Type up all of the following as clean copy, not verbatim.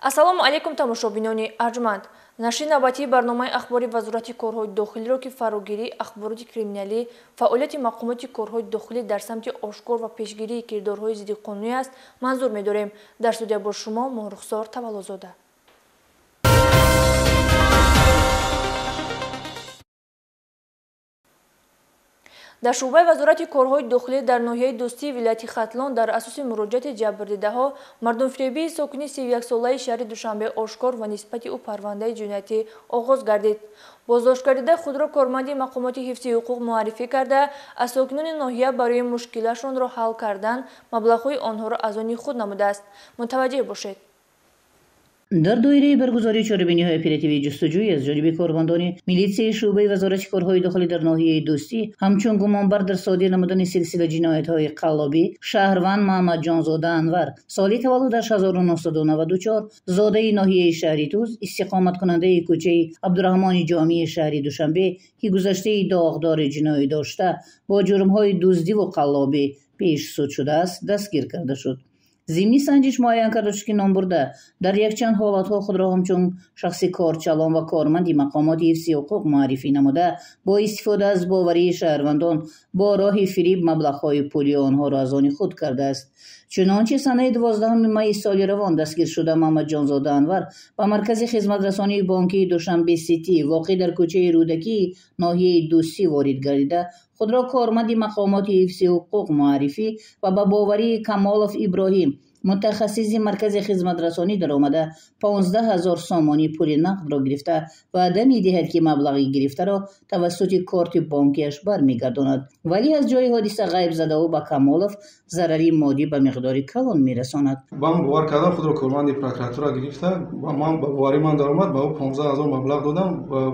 ассалому алейкум тамошобинони арҷманд. Нашри навбатии барномаи ахбори вазорати корҳои дохилиро ки фарогирии ахбороти криминалӣ, фаъолияти мақомоти корҳои дохилӣ дар самти ошкор ва пешгирии кирдорҳои зидди қонунӣ аст, манзур медорем. Дар студия бо шумо Моҳрухсор Таваллузода. дар шӯъбаи вазорати корҳои дохилӣ дар ноҳияи Дӯстии вилояти Хатлон дар асоси муроҷиати ҷабрдидаҳо мардумфиребии сокини 31-солаи шаҳри Душанбе ошкор ва нисбати ӯ парвандаи ҷиноятӣ оғоз гардид. Боздоштгардида худро корманди мақомоти ҳифзи ҳуқуқ муаррифӣ карда, аз сокинони ноҳия барои мушкилашонро ҳал кардан маблағҳои онҳоро аз они худ намудааст. мутаваҷҷеҳ бошед. дар доираи баргузории чорабиниҳои оперативии ҷустуҷӯӣ аз ҷониби кормандони милитсияи шӯъбаи вазорати корҳои дохилӣ дар ноҳияи Дӯстӣ ҳамчун гумонбар дар содир намудани силсила ҷиноятҳои қаллобӣ Шаҳрванд Маҳмадҷонзода Анвар, соли таваллудаш 1994, зодаи ноҳияи шаҳри Туз, истиқоматкунандаи кӯчаи Абдураҳмони Ҷомии шаҳри Душанбе, ки гузаштаи доғдори ҷиноӣ дошта, бо ҷурмҳои дуздиву қаллобӣ пеш суд шудааст, дастгир карда шуд. зимни санҷиш муайян карда шуд, ки номбурда дар якчанд ҳолатҳо худро ҳамчун шахси корчалон ва корманди мақомоти ҳифзи ҳуқуқ муаррифӣ намуда, бо истифода аз боварии шаҳрвандон бо роҳи фириб маблағҳои пули онҳоро аз они худ кардааст. чунончи санаи 12 майи соли равон дастгир шуда Маҳмадҷонзода Анвар ба маркази хизматрасонии бонкии Душанбе Сити воқеъ дар кӯчаи Рӯдакии ноҳияи Дӯстӣ ворид гардида, худро корманди мақомоти ҳифзи ҳуқуқ муаррифӣ ва ба боварии Камолов Иброҳим, мутахассиси маркази хизматрасонӣ даромада 15 000 сомонӣ пули нақдро гирифта ваъда медиҳад, ки маблағи гирифтаро тавассути корти бонкиаш бармегардонад, вале аз ҷои ҳодиса ғайб зада ӯ ба Камолов зарари моддӣ ба миқдори калон мерасонад. Ман бовар кардам, худро корманди прокуратура гирифта, ман ба бовари ман даромад, ба ӯ 15 000 маблағ додам,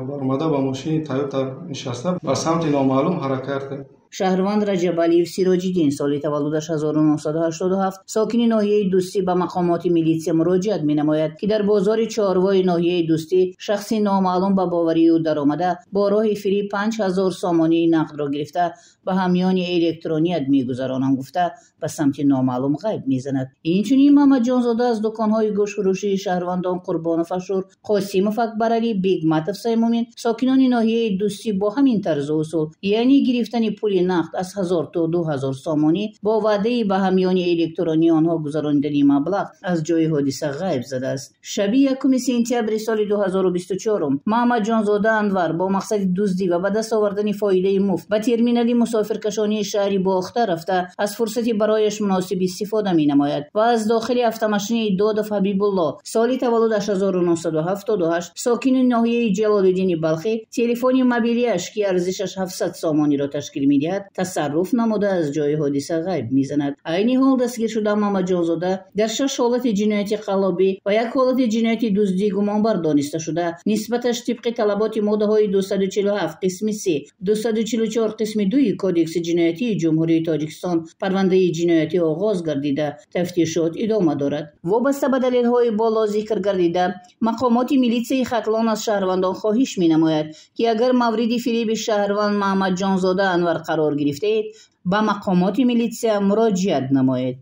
баромада ба мошини Тойота нишаста ба самти номаълум ҳаракат кард. Шаҳрванд Раҷабалиев Сироҷиддин, соли таваллудаш 1987, сокини ноҳияи Дӯстӣ ба мақомоти милитсия муроҷиат менамояд, ки дар бозори чорвои ноҳияи Дӯстӣ шахси номаълум ба боварии ӯ даромада бо роҳи фириб 5000 сомонии нақдро гирифта ба ҳамёни электроният мегузаронам гуфта ба самти номаълум ғайб мезанад. Инчунин Маҳмадҷонзода аз дуконҳои гӯшфурӯшии шаҳрвандон Қурбонов Ашур, Қосимов Акбаралӣ, Бегматов Саймумин, сокинони ноҳияи Дӯстӣ бо ҳамин тарзу усул, яъне гирифтани пули нақд аз 1000 то 2000 сомонӣ бо ваъдаи ба ҳамёни электронии онҳо гузарондани маблағ аз ҷои ҳодиса ғайб задааст. шаби 1 сентябри соли 2024 Маҳмадҷонзода Анвар бо мақсади дуздӣ ва ба даст овардани фоидаи муфт ба терминали мусофиркашонии шаҳри Бохта рафта, аз фурсати барояш муносиб истифода менамояд ва аз дохили автомошини Додов Ҳабибулло, соли таваллудаш 1978, сокини ноҳияи Ҷалолиддини Балхӣ, телефони мобилияш, ки арзишаш 700 сомониро ташкил медиҳад, тасарруф намуда аз ҷои ҳодиса ғайб мезанад. айни ҳол дастгир шуда Маҳмадҷонзода дар 6 ҳолати ҷинояти қаллобӣ ва 1 ҳолати ҷинояти дуздӣ гумонбар дониста шуда, нисбаташ тибқи талаботи моддаҳои 247 қисми 3, 244 қисми 2 кодекси ҷиноятии Ҷумҳурии Тоҷикистон парвандаи ҷиноятӣ оғоз гардида, тафтишот идома дорад. вобаста ба далелҳои боло зикр гардида, мақомоти милитсияи Хатлон аз шаҳрвандон хоҳиш менамояд, ки агар мавриди фириби шаҳрванд Маҳмадҷонзода Анвар қарор гирифтаед, ба мақомоти милитсия муроҷиат намоед.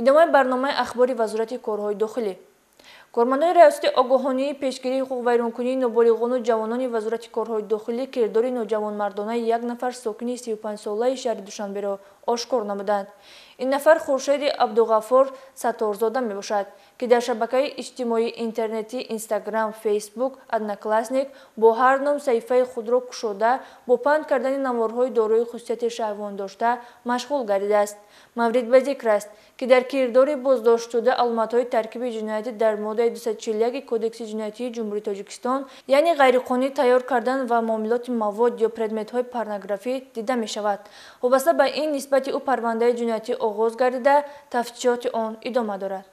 идомаи барномаи ахбори вазорати корҳои дохилӣ. кормандони раёсати огоҳонии пешгирии ҳуқуқ вайронкунии ноболиғону ҷавонони вазорати корҳои дохилӣ кирдори ноҷавонмардонаи як нафар сокини 35-солаи шаҳри Душанберо ошкор намуданд. ин нафар Хуршеди Абдуғаффор Сатторзода мебошад, ки дар шабакаи иҷтимоии интернетӣ Instagram, Facebook, Одноклассник бо ҳар ном саҳифаи худро кушода, бо панд кардани наворҳои дорои хусусияти шаҳрвон дошта машғул гардидааст. маврид ба зикр аст, ки дар кирдори боздоштшуда аломатҳои таркиби ҷиноятӣ дар моддаи 241 Кодекси ҷиноятии Ҷумҳурии Тоҷикистон, яъне ғайриқонунӣ тайёр кардан ва муомилоти мавод ё предметҳои порнографӣ дида мешавад. вобаста ба ин нисбати ӯ парвандаи ҷиноятӣ оғоз гардида, тафтишоти он идома дорад.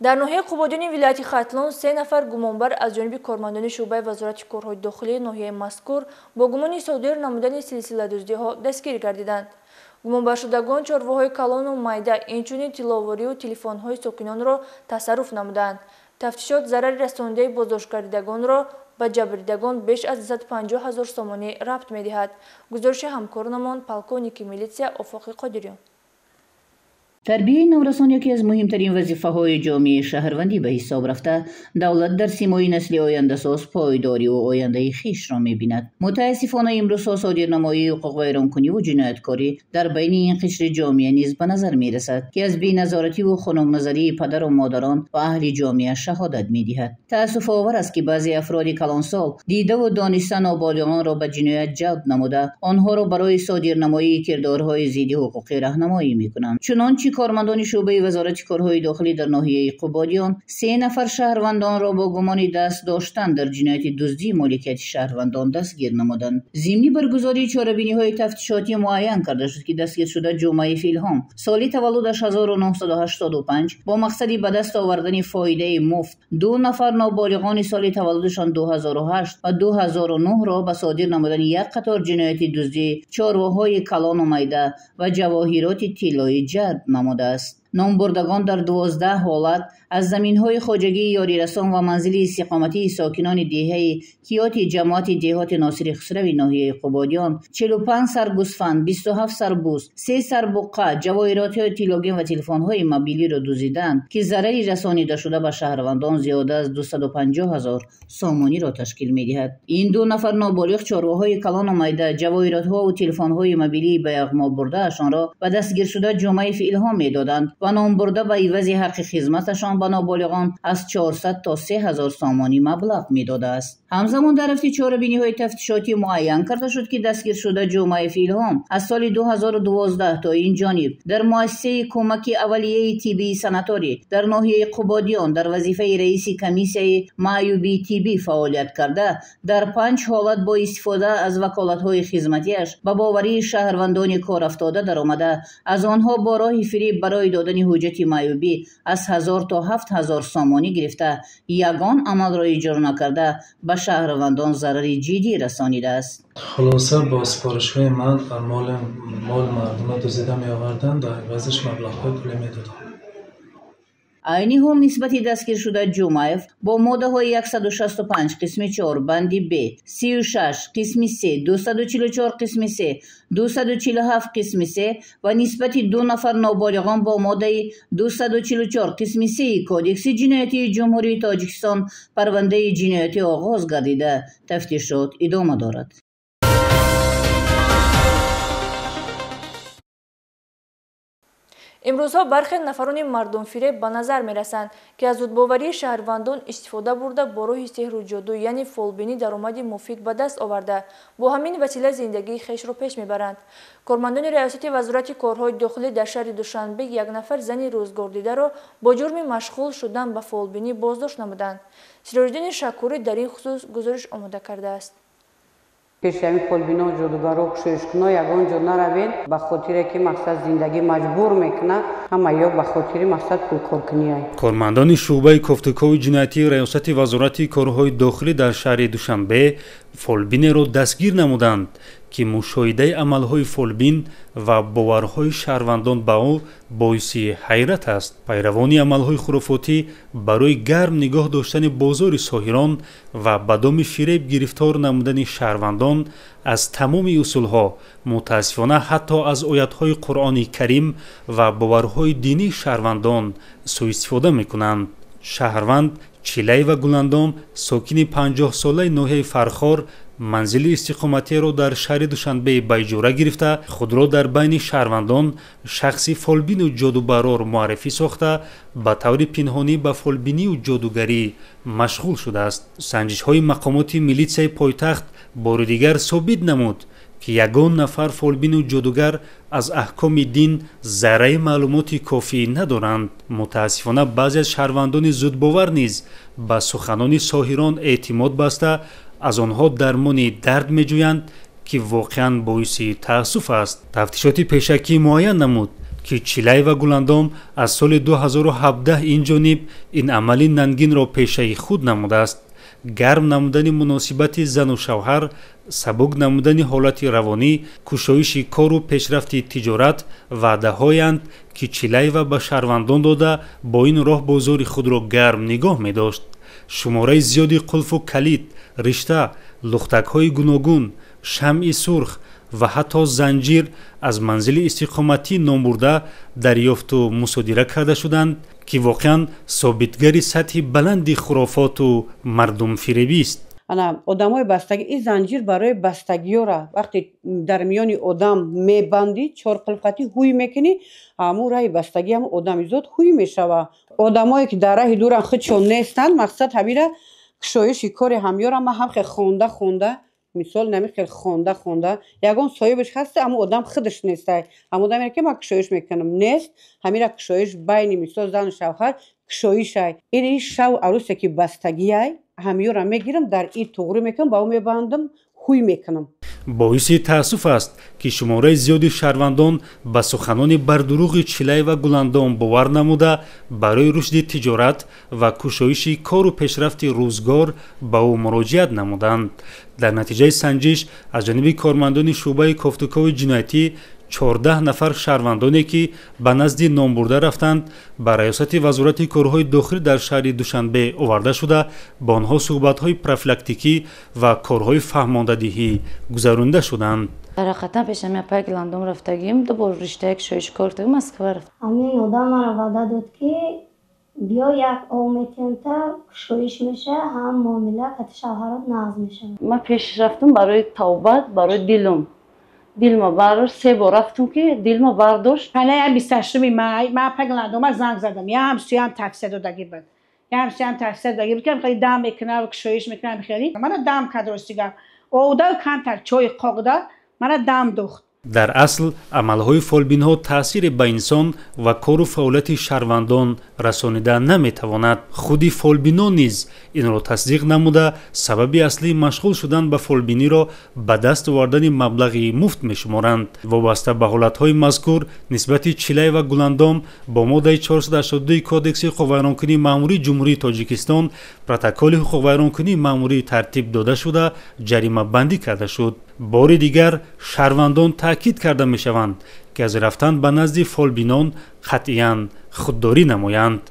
дар ноҳияи Қубодини вилояти Хатлон 3 нафар гумонбар аз ҷониби кормандони шӯъбаи вазорати корҳои дохилии ноҳияи мазкур бо гумони содир намудани силсиладуздиҳо дастгир гардиданд. гумонбаршудагон чорвоҳои калону майда, инчунин тиловорию телефонҳои сокинонро тасарруф намуданд. тафтишот зарари расонидаи боздоштгардидагонро ба ҷабрдидагон беш аз 250 000 сомонӣ рабт медиҳад. гузориши ҳамкорнамон полковники милитсия Офоқи Қодириён. тарбияи наврасон яке аз муҳимтарин вазифаҳои ҷомеаи шаҳрвандӣ ба ҳисоб рафта, давлат дар симои насли ояндасоз пойдориву ояндаи хишро мебинад. мутаассифона имрӯзҳо содирнамоии ҳуқуқвайронкуниву ҷинояткорӣ дар байни ин қишри ҷомеа низ ба назар мерасад, ки аз беназоративу хунукназарии падару модарон ва аҳли ҷомеа шаҳодат медиҳад. таассуфовар аст, ки баъзе афроди калонсол дидаву дониста ноболиғонро ба ҷиноят ҷалб намуда, онҳоро барои содирнамоии кирдорҳои зидди ҳуқуқӣ раҳнамоӣ мекунанд. чунончи кормандони шӯъбаи вазорати корҳои дохилӣ дар ноҳияи Қубодиён 3 нафар шаҳрвандонро бо гумони даст доштан дар ҷинояти дуздии моликияти шаҳрвандон дастгир намуданд. зимни баргузории чорабиниҳои тафтишотӣ муайян карда шуд, ки дастгиршуда Ҷумаи Филҳом соли таваллудаш 1985 бо мақсади ба даст овардани фоидаи муфт 2 нафар ноболиғони соли таваллудашон 2008 ва 2009-ро ба содир намудани як қатор ҷинояти дуздӣ, чорвоҳои калону майда ва ҷавоҳироти тиллоӣ ҷалб намудааст. номбурдагон дар 12 ҳолат аз заминҳои хоҷагии ёрирасон ва манзили истиқоматии сокинони деҳаи киёти ҷамоати деҳоти Носири Хусрави ноҳияи Қубодиён 45 сар гӯсфанд, 27 сар буз, 3 сар буққа, ҷавоҳиротҳои тиллогин ва телефонҳои мобилиро дуздиданд, ки зарари расонида шуда ба шаҳрвандон зиёда аз 250 000 сомониро ташкил медиҳад. ин 2 нафар ноболиғ чорвоҳои калону майда, ҷавоҳиротҳо ва телефонҳои мобилии ба яғмо бурдаашонро ба дастгиршуда Ҷумаи Филҳом медоданд ва номбурда ба ивази ҳаққи хизматашон ба ноболиғон аз 400 то 3000 сомонӣ маблағ медодааст. ҳамзамон дар рафти чорабиниҳои тафтишотӣ муайян карда шуд, ки дастгиршуда Ҷумаи Филҳом аз соли 2012 то ин ҷониб дар муассисаи кӯмаки аввалияи тиббии санаторӣ дар ноҳияи Қубодиён дар вазифаи раиси комиссияи маъюбии тиббӣ фаъолият карда, дар 5 ҳолат бо истифода аз ваколатҳои хизматиаш ба боварии шаҳрвандони корафтода даромада, аз онҳо бо роҳи фириб барои додани ҳуҷҷати маъюбӣ аз 1000 то 7000 сомонӣ гирифта, ягон амалро иҷро накарда ба шаҳрвандон зарари ҷиддӣ расонидааст. хулоса бо сипоришҳои ман мол мардумро дуздида меоварданд, дар ивазаш маблағҳои пулӣ медоданд. айни ҳол нисбати дастгиршуда Ҷумаев бо моддаҳои 165 қисми 4 банди Б, 36 қисми С, 244 қисми С, 247 қисми С ва нисбати 2 нафар ноболиғон бо моддаи 244 қисми С-и Кодекси ҷиноятии Ҷумҳурии Тоҷикистон парвандаи ҷиноятӣ оғоз гардида, тафтишот идома дорад. имрӯзҳо бархе нафарони мардумфиреб ба назар мерасанд, ки аз зудбоварии шаҳрвандон истифода бурда бо роҳи сеҳру ҷодӯ яъне фолбинӣ даромади муфид ба даст оварда, бо ҳамин васила зиндагии хешро пеш мебаранд. кормандони раёсати вазорати корҳои дохилӣ дар шаҳри Душанбе як нафар зани рӯзгордидаро бо ҷурми машғул шудан ба фолбинӣ боздошт намуданд. Сироҷиддини Шакурӣ дар ин хусус гузориш омода кардааст. пешами фолбино ҷодугаро кушоишкуно ягон ҷо наравед, ба хотире ки мақсад зиндагӣ маҷбур мекунад, ҳама ё ба хотири мақсад пулкоркунияй. кормандони шӯъбаи кофтукови ҷиноятии раёсати вазорати корҳои дохилӣ дар шаҳри Душанбе фолбинеро дастгир намуданд, ки мушоҳидаи амалҳои фолбин ва боварҳои шаҳрвандон ба ӯ боиси ҳайрат аст. пайравони амалҳои хурофотӣ барои гарм нигоҳ доштани бозори соҳирон ва ба доми фиреб гирифтор намудани шаҳрвандон аз тамоми усулҳо, мутаассифона ҳатто аз оятҳои Қуръони Карим ва боварҳои динии шаҳрвандон сӯистифода мекунанд. шаҳрванд Чилаева Гуландом, сокини 50-солаи ноҳияи Фархор, манзили истиқоматиро дар шаҳри Душанбе байҷора гирифта, худро дар байни шаҳрвандон шахси фолбину ҷодубарор муаррифӣ сохта, ба таври пинҳонӣ ба фолбинию ҷодугарӣ машғул шудааст. санҷишҳои мақомоти милитсияи пойтахт бори дигар собит намуд, ки ягон нафар фолбину ҷодугар аз аҳкоми дин зарраи маълумоти кофӣ надоранд. мутаассифона баъзе аз шаҳрвандони зудбовар низ ба суханони соҳирон эътимод баста, аз онҳо дармони дард меҷӯянд, ки воқеан боиси таассуф аст. тафтишоти пешакӣ муайян намуд, ки Чилаева Гуландом аз соли 2017 инҷониб ин амали нангинро пешаи худ намудааст. гарм намудани муносибати зану шавҳар, сабук намудани ҳолати равонӣ, кушоиши кору пешрафти тиҷорат ваъдаҳоянд, ки Чилаева ба шаҳрвандон дода бо ин роҳ бозори худро гарм нигоҳ медошт. шумораи зиёди қулфу калид, ришта, лухтакҳои гуногун, шамъи сурх ва ҳатто занҷир аз манзили истиқоматии номбурда дарёфту мусодира карда шуданд, ки воқеан собитгари сатҳи баланди хурофоту мардумфиребист. ана одамои бастагӣ ин занҷир барои бастагиёра вақте дар миёни одам мебандӣ чорқилфатӣ ҳуй мекунӣ ҳамун раҳи бастагӣ ҳамун одами зот ҳуй мешава. Одамое ки дар раҳи дуран худшон нестанд мақсад ҳамира кушоиши кори ҳамёра ма ҳам хел хонда мисол нами хел хонда ягон соҳибаш ҳаста ҳамун одам худаш нестай ҳамун одамеро ки ман кушоиш мекунам нест ҳамира кушоиш байни мисол зану шавҳар кушоишай ин шав арӯсе ки бастагиай ҳамёра мегирам дар ин туғри мекунам ба ӯ мебандам ҳуй мекунам. боиси таассуф аст ки шумораи зиёди шаҳрвандон ба суханони бардурӯғи Чилай ва Гуландон бовар намуда барои рушди тиҷорат ва кушоиши кору пешрафти рӯзгор ба ӯ муроҷиат намуданд. дар натиҷаи санҷиш аз ҷониби кормандони шуъбаи кофтукови ҷиноятӣ 14 нафар шаҳрвандоне ки ба назди номбурда рафтанд ба раёсати вазорати корҳои дохилӣ дар шаҳри Душанбе оварда шуда ба онҳо суҳбатҳои профилактикӣ ва корҳои фаҳмондадиҳӣ гузаронида шуданд. ҳақиқатан пешами пай Гуландон рафтагим дубор риштаи кушоиши кор кардагим Москва рафт. Амин одам мара ваъда дод ки биё як об метемта кушоиш меша ҳам муомила кати шавҳарат нағз меша. Ман пеш рафтам барои тавбат барои дилма барор 3 бор рафтам ки дилма бардошт. панаи 28 май ман пай Гуландон занг задам я ҳамсоям такси додагӣ буд я ҳамсоям такси додагӣ буд ки хеле дам мекунам кушоиш мекунам хеле мана дам кад ростига овда камтар чой қоғда мана дам дохт. дар асл амалҳои фолбинҳо таъсире ба инсон ва кору фаъолияти шаҳрвандон расонида наметавонад. худи фолбино низ инро тасдиқ намуда сабаби аслии машғул шудан ба фолбиниро ба даст овардани маблағи муфт мешуморанд. вобаста ба ҳолатҳои мазкур нисбати Чилай ва Гуландон бо моддаи 482 кодекси ҳуқуқвайронкунии маъмурии ҷумҳурии Тоҷикистон протоколи ҳуқуқвайронкунии маъмурӣ тартиб дода шуда ҷаримабандӣ карда шуд. бори дигар шаҳрвандон таъкид карда мешаванд ки аз рафтан ба назди фолбинон қатъиян худдорӣ намоянд.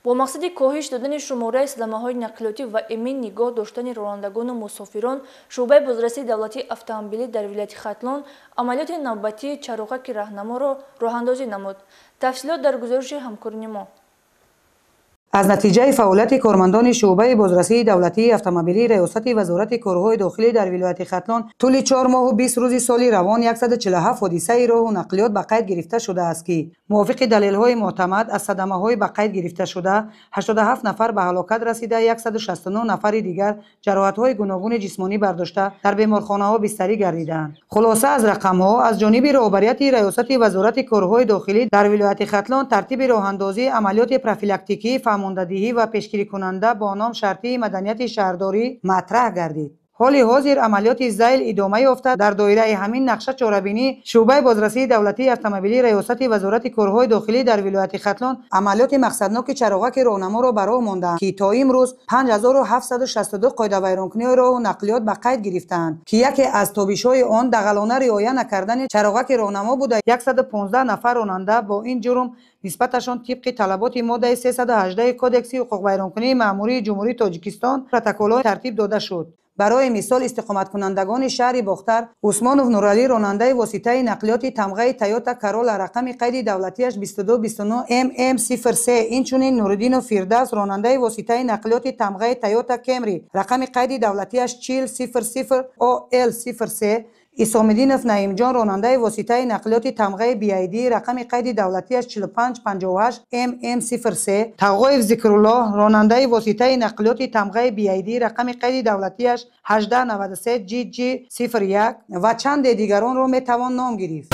бо мақсади коҳиш додани шумораи садамаҳои нақлиётӣ ва эмин нигоҳ доштани ронандагону мусофирон шуъбаи бозрасии давлатии автомобилӣ дар вилояти Хатлон амалиёти навбатии чароғаки раҳнаморо роҳандозӣ намуд. тафсилот дар гузориши ҳамкорини мо. аз натиҷаи фаъолияти кормандони шуъбаи бозрасии давлатии автомобилии раёсати вазорати корҳои дохилӣ дар вилояти Хатлон тӯли 4 моҳу 20 рӯзи соли равон 147 ҳодисаи роҳу нақлиёт ба қайд гирифта шудааст ки мувофиқи далелҳои муътамад аз садамаҳои ба қайд гирифта шуда 87 нафар ба ҳалокат расида 169 нафари дигар ҷароҳатҳои гуногуни ҷисмонӣ бардошта дар беморхонаҳо бистарӣ гардиданд. хулоса аз рақамҳо аз ҷониби роҳбарияти раёсати вазорати корҳои дохилӣ дар вилояти Хатлон тартиби роҳандозии амалиёти профилактикии фаҳмондадиҳӣ ва пешгирикунанда бо ном шартии маданияти шаҳрдорӣ матраҳ гардид. ҳоли ҳозир амалиёти зайл идома ёфта дар доираи ҳамин нақша чорабинӣ шуъбаи бозрасии давлатии автомобилии раёсати вазорати корҳои дохилӣ дар вилояти Хатлон амалиёти мақсадноки чароғаки роҳнаморо ба роҳ мондаанд ки то имрӯз 5762 қоидавайронкунии роҳу нақлиёт ба қайд гирифтаанд ки яке аз тобишҳои он дағалона риоя накардани чароғаки роҳнамо буда 115 нафар ронанда бо ин ҷурм нисбаташон тибқи талаботи моддаи 318 кодекси ҳуқуқвайронкунии маъмурии ҷумҳурии Тоҷикистон протоколҳо тартиб дода шуд. барои мисол истиқоматкунандагони шаҳри Бохтар Усмонов Нуралӣ ронандаи воситаи нақлиёти тамғаи Toyota Corolla рақами қайди давлатиаш 2229 MM03 инчунин Нуриддинов Фирдавс ронандаи воситаи нақлиёти тамғаи Toyota Camry рақами қайди давлатиаш 4000 OL03 исомиддинов Наимҷон ронандаи воситаи нақлиёти тамғаи BID рақами қайди давлатиаш 4558 MM03 Тағоев Зикруллоҳ ронандаи воситаи нақлиёти тамғаи BID рақами қайди давлатиаш 1893 GG01 ва чанде дигаронро метавон ном гирифт.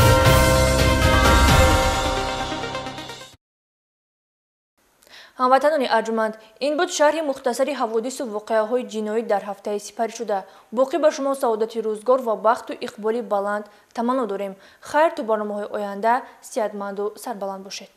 ҳамватанони арҷуманд, ин буд шарҳи мухтасари ҳаводису воқеаҳои ҷиноӣ дар ҳафтаи сипаришуда. боқӣ ба шумо саодати рӯзгор ва бахту иқболи баланд таманно дорем. хайр ту барномаҳои оянда сеҳатманду сарбаланд бошед.